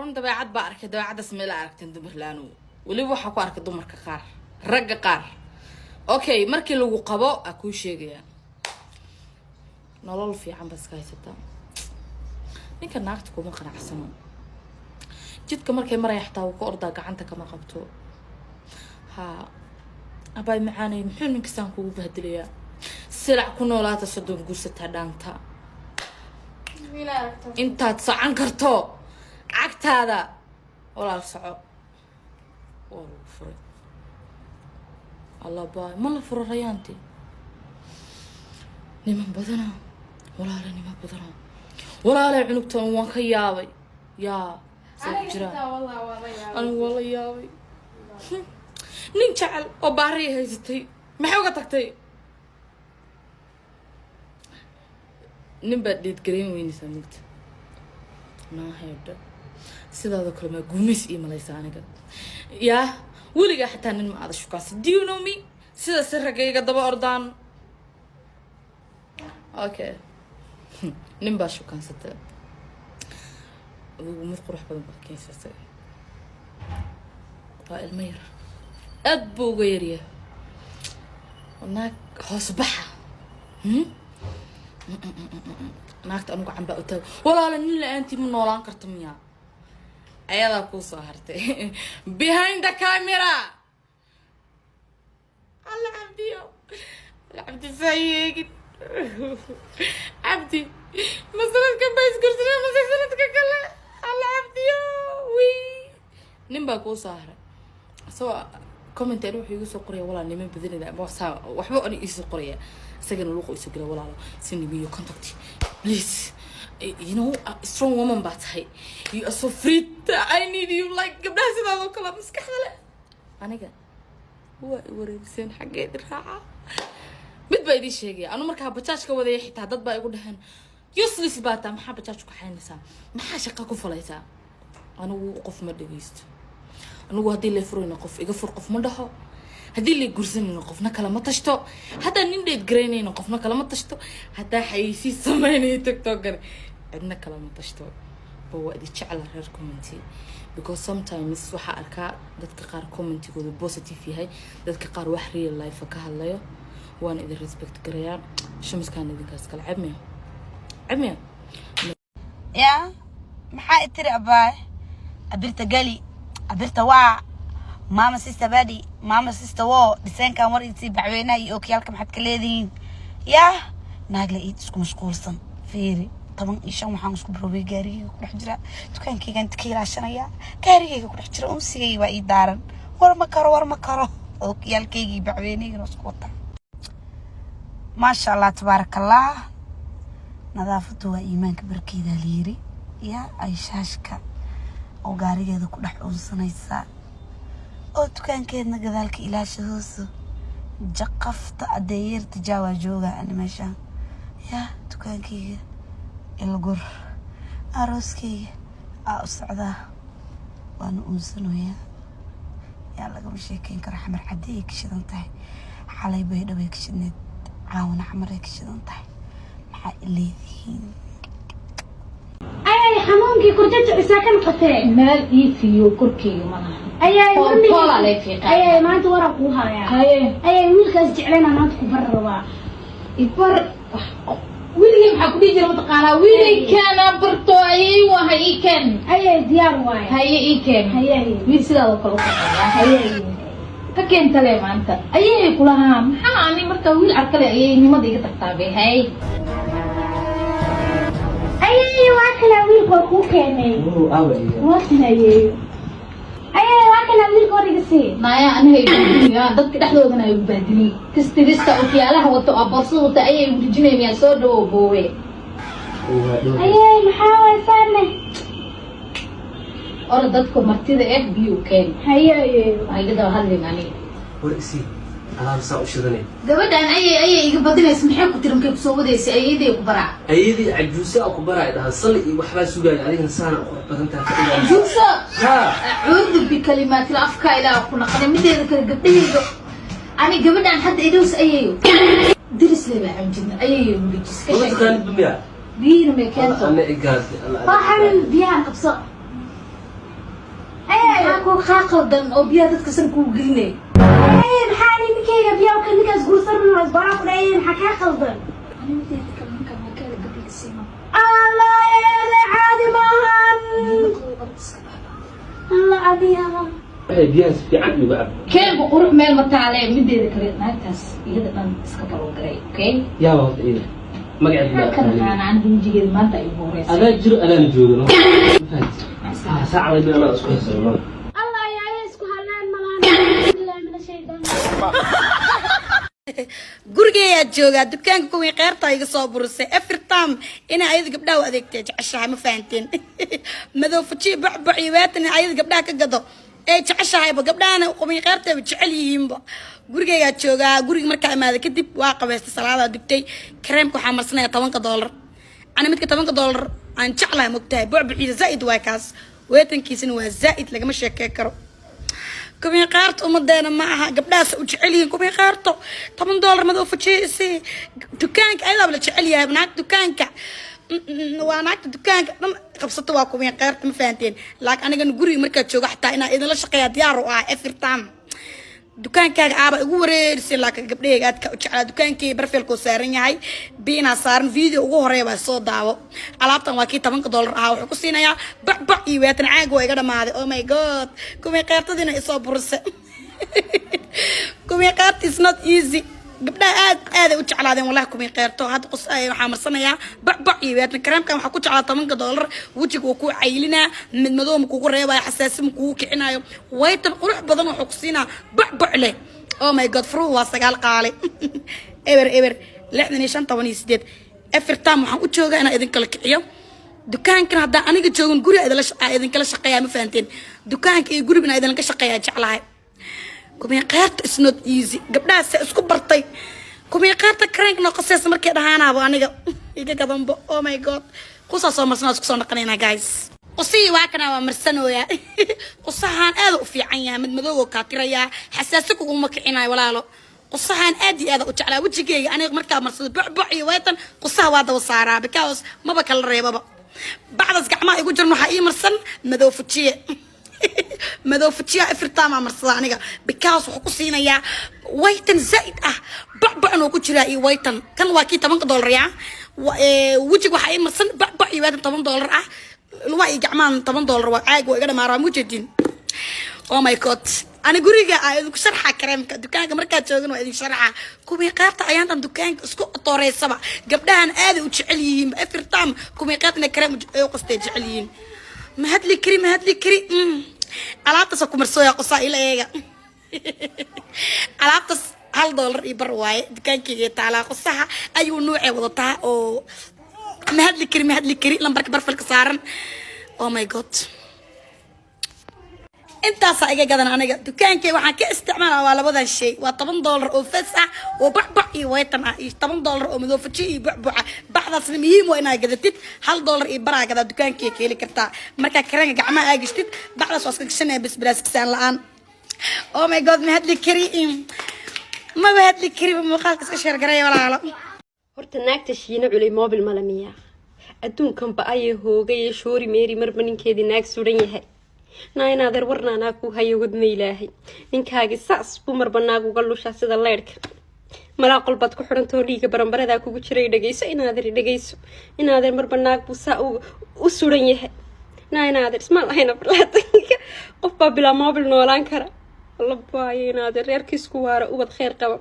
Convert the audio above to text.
run dabeecad baa arkay dabeecada samee la aragteen dumarlaanu waliba waxa ku arkay dumarka qaar ragga qaar okay markii lagu qabo a ku sheegaya nolol fiican bas ka haysata ninka naagta kuma qanacsano jidka markay maray xataa uu ka ordaa gacanta kama qabto ha abay macaanay muxuu ninkasaan kugu bahdilaya silac ku noolaata soddon guursataa dhaanta intaad socan karto cagtaada walaal soco waa lagu furay الله باي ما لفر ريانتي نمان بدنا ولا لا نمان بدنا ولا لا عنقتهم وان كيابي يا سجرا انا والله يابي نين جعل او باري هيستي ما حوغا تagtay نين بديد green وين سميت ما هيدا sidaado kale ma guumis ii malaysa aniga ya weliga xataa nin ma aad shukaas do you know me sida sirragayga daba ordaan okay nin baa shukaansata ugu mid qurux badan baa keensaysay waa ilmo yar aad buu uga yaryahay naag hoos baxa naagta anugu camba u taag walaala nin la-aantii ma noolaan karta miyaa ayada ku soo hartay behind the camera الله عبديو عبدي سايق عبدي مثلا كان بايس قرصنا مسلسلات كلا الله عبديو وي نمبا كو سهره سواء كومنت روح يسو قريه ولا نيمن بدنا بوسا waxba aan isu qoriya isagana luuq isu gira walaalo sini biyo contact please you know a strong woman but you are so free I need you like gabdhaha sidaadoo kala maskaxda leh aniga waa wareegsan xageed raaca mid baa idin sheegay anu markaa bajaajka wadaya xitaa dad baa igu dhahan useless baata maxaa bajaajku xaynaysaa maxaa shaqo ku falaysaa anigu qof ma dhageysto anigu hadii la furayna qof iga fur qof ma dhaho hadii la gursanayna qofna kala ma tashto hada nin dheed gareynayna qofna kala ma tashto hada xayisi sameynay tiktok cidna kala ma tashto oo wadi jecel reer commenti because sometimes waxa arkaa dadka qaar commentigooda positive yahay dadka qaar wax real life ka hadlayo waan idin respect gareeyaa shamiskaan idinkaas kala cabmiya ya maxaa itiri abaa abirta gali abirta waa mama sister badi mama sister wo dhisankan war intii bacweynaha iyo ookiyalka maxad ka leedihiin ya naagla iid isku mashquulsan fiiri طبعا إيشان waxaan isku barobay gaariga ku dhex jira dukaankayga inta ka ilaashanaya gaarigayga ku dhex jira unsigay waa ii daaran war ma karo ookiyalkayga bacweynayga isku wata ما شاء الله تبارك الله نظافته وإيمانك بركيدة ليري يا عيشاشك أو قارية ذو كل حوز سنيسا أو تكان كيدنا كذلك إلى شهوسه جقفت أدير تجاوى جوغا أنا ماشا يا تكان كي القر أروسكي أسعدا وأنا أنسنو يا لقى مشيكين كرحمر حديك شدنتاي حالي بيدا بيك شدنت عاون عمرك شدنتاي maxaa leedihiin ayay xanuunkii kurjada isaakan qatay meel ii fiyo korkeyga malaha ayay maanta waran ku haya ayay wiilkaas jeclayna maanta ku barraba ibar wiilkii maxaa ku dhijir mataqaanaa wiilkana barto ayay wahay ikan ayay diyaar waay haye ikan wiil sidaadoo kale u qaqaya ayay ka keenta le maanta ayay kulahaa maxaa ani marka wiil arkale ayay nimada iga tagtaabay hay ayay waa kala wiilka ku keenay waasinaayay ayay waa kala wiilka wariga si maya aniga dadka dhexdoodana ay u baadilay kastigista oo kiyaalaha wato abarso wata ayay u dijinayaan soo dhawo boowe ayay maxaa way saarnay or dadku martida biyo keen ayay ayada hadlin ani warisi alaab saa u shidanay gabadhan ayay iga badinays maxay ku tirin kayb soo wadaysi ayadii ku baraa ayadii cajuusi ku baraa dhahan sal iyo waxba sugaan adiga saana qurux badan tahay cajuusa ha a'udhu bi kalimaati afka ila ku naqday mideeda kale gabdhayga ani gabadhan hadda idoos ayayo diris leeyahay amjina ayayo mudijis ka sheekay qaan biya biir ma keento ana igaad waxaan biyan qabso ku qaldan oo biyo dadka san ku gelinay maxaa ninkeyga biyaa ka ninkaas guursan baraaf dhayn maxaa ka qaldan animteeda kalmanka ma kala gabdhiga siima Allah ya caadi maahan Allah adiya biyahaas fiican uga cab keelku qurux meel ma taale mideeda kale naagtaas iyada dhan iska baloo garay okay yaa horta iyada magaceeda kan aan hinjigeed maanta ay horeysay adaa jiro alaan joogno saacada ana isku haysanno Allah ya isku halaan malahan billahi min shaytaan gurigeeyaa joogaa dukaanka kuwii qeyrta iga soo burisay every time inay ayada gabdhaha u adeegtay jeceshahay ma fahanteen madow fuji bacbac iyo weetan ayada gabdhaha ka gado ee jeceshahayba gabdhahana kuwii qeyrtayba jecel yihiinba gurigeeyaa joogaa guriga markaa imaada kadib waa qabeystay salaadaa dugtay kareemka waxaa marsanaya $10 ana midka $10 aan jeclahay mogtahay bacbaciisa zaa'id waa kaas weetankiisana waa zaa'id lagama sheekey karo كمية قارت ومدينا معها قبلها وجعليين كمية قارتو $8 مدو فشيسي دكانك أيضا ولا جعليها بناك دكانك واناك دكانك قبصت واكم يا قارت مفانتين لكن أنا كان قري مركز شو حتى أنا إذا لا شقيا ديارو أفر تام دكانك عابا يقول رسل لك قبليه قاعد على دكانك برفيل كوسارين هاي بينا صار فيديو وهري بس داو على واكي $8 وحكوسينا يا بع يواتن عاقوا يا جماعة أو ماي جاد كم يقارت دينا إصاب برسة كم يقارت is not easy قبلها هذا وش على ذي والله كم يقارتوا هذا قص حامر صنع يا بع يواتن كلام كم حكوش على $8 وجهك وكو عيلنا من مدوم كوكو ريبا حساس مكوك عنا ويتن قروح بدن وحكوسينا بع له أو ماي جاد فرو واسقال قالي إبر لحنا نيشان طبعا يسديد أفر تام وحن وجهك أنا إذن كلك عيو دكان كان هذا أنا قد جوجن قري إذن كلا شقيا مفهمتين دكان كي قري بنا إذن كشقيا جعلها كمية قارت is not easy قبلها سأسكو برطي كمية قارت كرنك نقصيص مركي دهانا أبو أنا إيجا كذنبو oh my god قصة صومرسنا سكسون نقنينا guys قصي واكنا ومرسنو يا قصهان آذو في عيا من مذوق كاتريا حساسك ومكعينا ولا له قصهان آدي آذو وجعلها وجهي أنا مركب مرسل بعبعي ويتن قصها وادا وصارا بكاوس ما بكل ريبا بعد أسقع ما يقول جرنو حقيقي مرسل مذوق فتشي مدو فتشيا إفرتاما مرصانية بكاس وحكوسينا يا ويتن زائد بعبع أنا كجرائي ويتن كان واكي $8 يا وجهك وحقي مرصن بعبع يواتن $8 الواقي جعمان $8 وعاق وإجانا ما رامو جدين oh my god أنا قريجة أيدك شرحة كريمك دكانك مركز شغل وأيدك شرحة كومي قارت أيام دكانك اسكو طوري سبع قبلها أنا آذي وتشعليين إفرتام كومي قارتنا كريم قصتي جعليين ما هاد لي كريم هاد لي كريم alaabtaas ku marsoya qosa ila eega alaabtaas $1 ibar waaye dukaankeyga taala qosaha ayuu nuucay wadataa oo ma hadli kari lambarka barfalka saaran oh my god intaas iga gadan aniga dukaankey waxaan ka isticmaalaa waa labadan shay waa $10 oo fas ah oo bacbac iyo waytan ah iyo $10 oo madoo faji iyo bacbac bacdaasna muhiim waa inaad gadatid $1 iyo baraa gadaa dukaankey ka heli kartaa markaa karanka gacmaha aa gashtid bacdaas waa iska gashanaya bisbilaas kasaan la-aan oh my god ma hadli kari muuqaalka iska sheergaraya walaalo horta naagta shiina culay mobil malamiya adduunkanba ayay hoogay shoori meeri marba ninkeedii naag suran yahay naader warnaanaa ku hayo wadma ilaahay ninkaagi saas buu marba naag uga lushaa sida leyrka malaa qolbaad ku xidhantoo dhiiga baranbaradaa kugu jiray dhegayso inaader marba naag buu saa u suran yahay naader isma lahayna balaatanka qof baa bilaa mobil noolaan kara alla baayo inaader reerkiisku waara ubad kheyr qaba